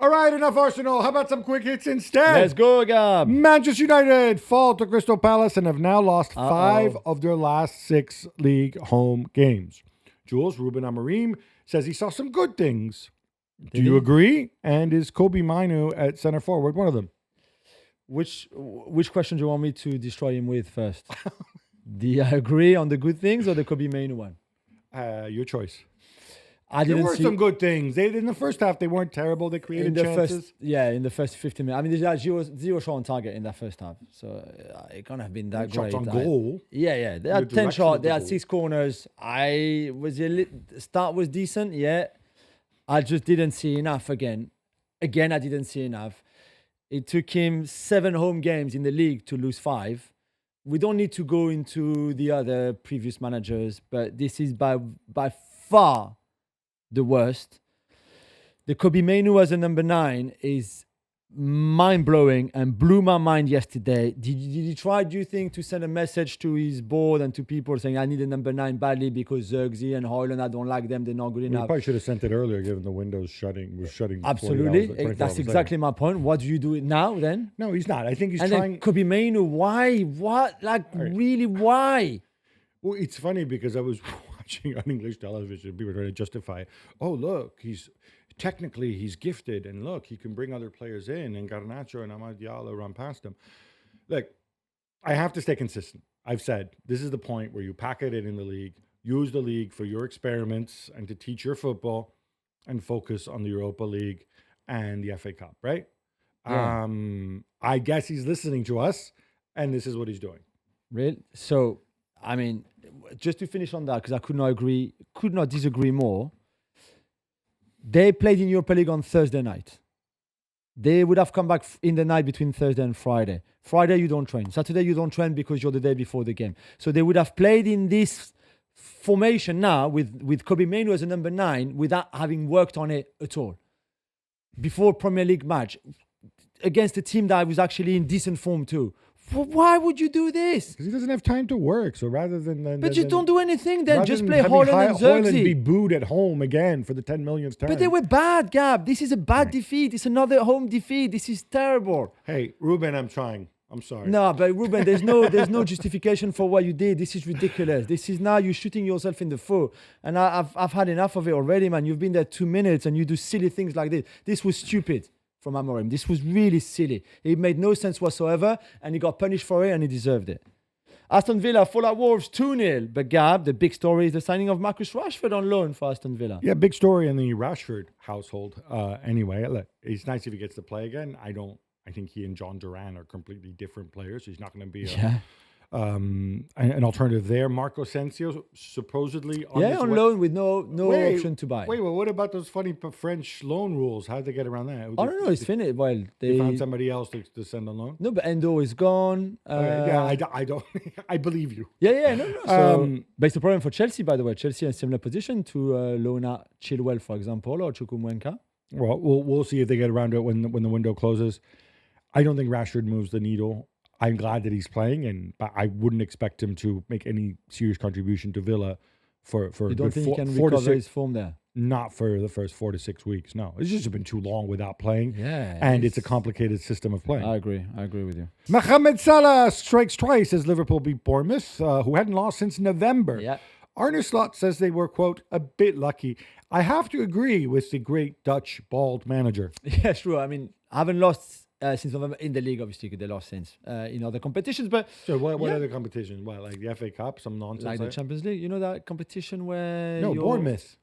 All right, enough Arsenal. How about some quick hits instead? Let's go, Gab. Manchester United fall to Crystal Palace and have now lost 5 of their last 6 league home games. Jules, Ruben Amorim, says he saw some good things. Do you agree? And is Kobe Mainu at center forward one of them? Which question do you want me to destroy him with first? Do you agree on the good things or the Kobe Mainu one? Your choice. There were some good things. In the first half, they weren't terrible. They created chances. In the first 15 minutes. I mean, there's zero shot on target in that first half. So it can't have been that great. Shots on goal. Yeah. They had 10 shots. They had 6 corners. Start was decent, yeah. I just didn't see enough again. I didn't see enough. It took him 7 home games in the league to lose 5. We don't need to go into the other previous managers, but this is by far the worst. The Kobe Mainu as a number 9 is mind-blowing and blew my mind yesterday. Did he try, do you think, to send a message to his board and to people saying, I need a number 9 badly because Zirkzee and Højlund, I don't like them, they're not good enough? You probably should have sent it earlier, given the windows shutting. Absolutely. That's exactly my point. What do you do it now then? No, he's not. I think he's trying. And then Kobe Mainu, why? What? Really, why? Well, it's funny because I was watching on English television, people trying to justify, look, he's gifted, and look, he can bring other players in, and Garnacho and Amad Diallo run past him. Look, I have to stay consistent. I've said this is the point where you pack it in the league, use the league for your experiments and to teach your football, and focus on the Europa League and the FA Cup, right? Yeah. I guess he's listening to us, and this is what he's doing. Really? So, I mean, just to finish on that, because I could not disagree more. They played in Europa League on Thursday night. They would have come back in the night between Thursday and Friday. Friday, you don't train. Saturday, you don't train because you're the day before the game. So they would have played in this formation now with Kobe Mainu as a number 9 without having worked on it at all. Before Premier League match, against a team that was actually in decent form too. Why would you do this? Because he doesn't have time to work. So rather than but you don't do anything then. Just play Højlund and Zirkzee. Højlund be booed at home again for the 10 millionth time. But they were bad, Gab. This is a bad defeat. It's another home defeat. This is terrible. Hey, Ruben, I'm trying. I'm sorry. No, but Ruben, there's no justification for what you did. This is ridiculous. This is now you're shooting yourself in the foot. And I've had enough of it already, man. You've been there 2 minutes and you do silly things like this. This was stupid from Amorim. This was really silly. It made no sense whatsoever, and he got punished for it, and he deserved it. Aston Villa fall at Wolves 2-0. But Gab, the big story is the signing of Marcus Rashford on loan for Aston Villa. Yeah, big story in the Rashford household. Anyway, look, it's nice if he gets to play again. I think he and John Duran are completely different players. He's not going to be an alternative there. Marco Asensio supposedly on loan with no option to buy. Well, what about those funny French loan rules? How did they get around that? I don't know. It's finished. Well, they found somebody else to send on loan. No, but Endo is gone. I don't. I believe you. Yeah. No. So, but it's a problem for Chelsea, by the way. Chelsea in a similar position to loan out Chilwell, for example, or Chukwuemeka. Well, we'll see if they get around to it when the window closes. I don't think Rashford moves the needle. I'm glad that he's playing, but I wouldn't expect him to make any serious contribution to Villa for. You don't think he can recover his form there? Not for the first 4 to 6 weeks. No, it's just been too long without playing. Yeah, and it's a complicated system of playing. I agree with you. Mohamed Salah strikes twice as Liverpool beat Bournemouth, who hadn't lost since November. Yeah. Arne Slot says they were, quote, a bit lucky. I have to agree with the great Dutch bald manager. Yeah, sure. I mean, I haven't lost since November in the league, obviously, because they lost since in other competitions. But so what other competitions? What, like the FA Cup, some nonsense? Like the Champions League, you know that competition where Bournemouth.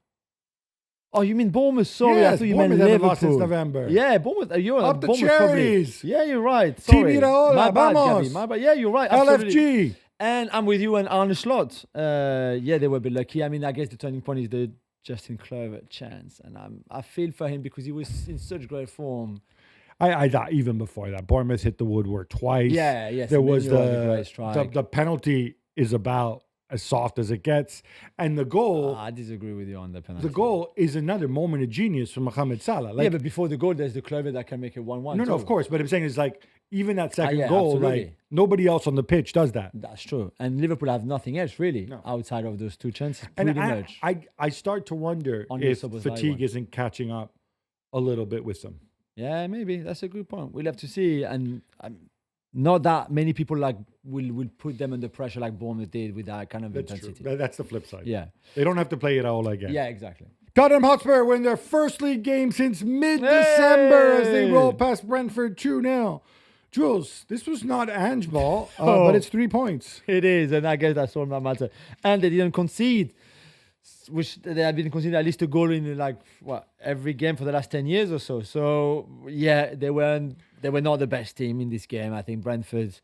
Oh, you mean Bournemouth? Sorry, yes, I thought you Bournemouth meant Liverpool. Lost since November. Yeah, Bournemouth. You're up the Bournemouth cherries. Probably. Yeah, you're right. Sorry, my bad, Gabby. My bad. Yeah, you're right. Absolutely. LFG. And I'm with you and Arne Slot. Yeah, they were a bit lucky. I mean, I guess the turning point is the Justin Kluivert chance, and I feel for him because he was in such great form. I thought even before that, Bournemouth hit the woodwork twice. Yeah, yes. There was the penalty is about as soft as it gets, and the goal. I disagree with you on the penalty. The goal is another moment of genius from Mohamed Salah. Yeah, but before the goal, there's the Kluivert that can make it 1-1. No, of course. But I'm saying is like even that second goal, absolutely. like nobody else on the pitch does that. That's true. And Liverpool have nothing else really outside of those two chances. Pretty much. I start to wonder if fatigue isn't catching up a little bit with them. Yeah, maybe that's a good point. We'll have to see, and not that many people will put them under pressure like Bournemouth did with that kind of That's intensity. true. That's the flip side. Yeah, They don't have to play it all again. yeah, exactly. Tottenham Hotspur win their first league game since mid-December as they Hey! roll past Brentford 2-0. Jules, this was not Ange ball, Oh. but it's 3 points. It is, and I guess that's all that matters. And they didn't concede, which they have been conceding at least a goal in every game for the last 10 years or so. So yeah, they were not the best team in this game. I think Brentford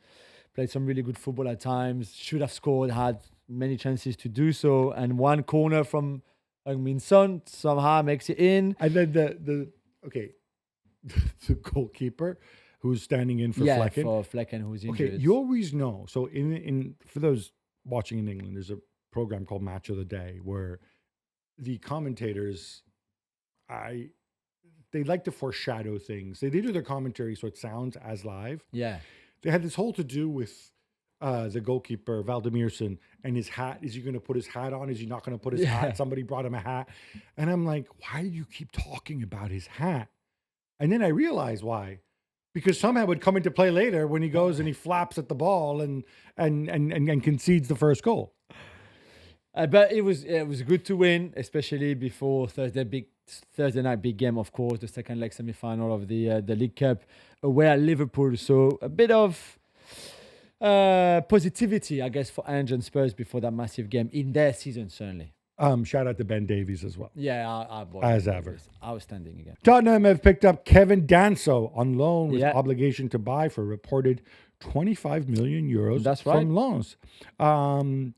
played some really good football at times, should have scored, had many chances to do so, and one corner from Son somehow makes it in. And then the the goalkeeper who's standing in for Flecken. For Flecken, who's injured. Okay, you always know. So in for those watching in England, there's a program called Match of the Day where the commentators, they like to foreshadow things. They do their commentary so it sounds as live. Yeah. They had this whole to do with the goalkeeper, Valdemirson, and his hat. Is he going to put his hat on? Is he not going to put his hat? Somebody brought him a hat. And I'm like, why do you keep talking about his hat? And then I realized why. Because somehow it would come into play later when he goes and he flaps at the ball and concedes the first goal. But it was good to win, especially before Thursday night big game, of course, the second leg semi-final of the League Cup away at Liverpool. So a bit of positivity, I guess, for Ange and Spurs before that massive game in their season, certainly. Shout out to Ben Davies as well. Yeah, as ever. Outstanding again. Tottenham have picked up Kevin Danso on loan with obligation to buy for a reported 25 million euros. That's right. From loans.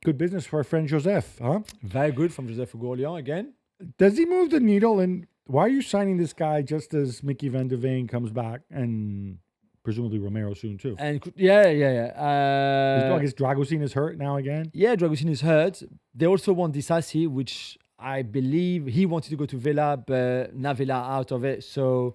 Good business for our friend Joseph, huh? Very good from Joseph Julien again. Does he move the needle? And why are you signing this guy just as Mickey van der Veen comes back and presumably Romero soon too? And I guess Dragusin is hurt now again. Yeah, Dragusin is hurt. They also want Disasi, which I believe he wanted to go to Villa, but now Villa out of it. So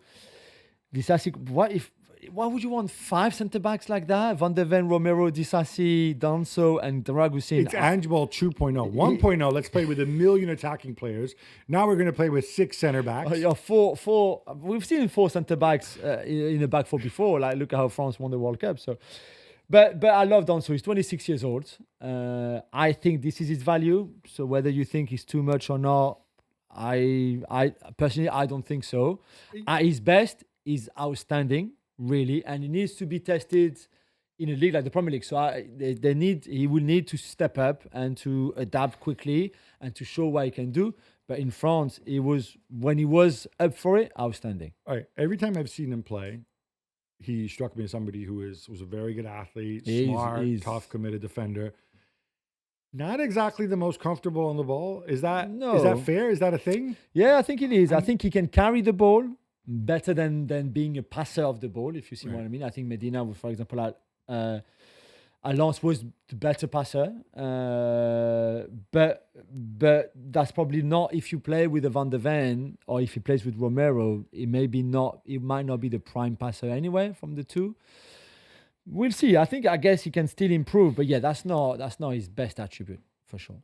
Disasi, why would you want 5 centre-backs like that? Van der Ven, Romero, Disasi, Danso, and Dragusin. It's Ange Ball 2.0. 1.0, let's play with 1 million attacking players. Now we're going to play with 6 centre-backs. Four. We've seen 4 centre-backs in the back four before. Like, look at how France won the World Cup. So, but I love Danso. He's 26 years old. I think this is his value. So whether you think he's too much or not, I personally, I don't think so. At his best, he's outstanding. Really, and he needs to be tested in a league like the Premier League. So he will need to step up and to adapt quickly and to show what he can do. But in France, when he was up for it, outstanding. All right. Every time I've seen him play, he struck me as somebody who was a very good athlete, smart, tough, committed defender. Not exactly the most comfortable on the ball. Is that fair? Is that a thing? Yeah, I think it is. I think he can carry the ball better than being a passer of the ball, if you see what I mean. I think Medina, for example, at Lens was the better passer. But that's probably not if you play with a Van der Ven or if he plays with Romero, it might not be the prime passer anyway from the two. We'll see. I guess he can still improve, but yeah, that's not his best attribute for sure.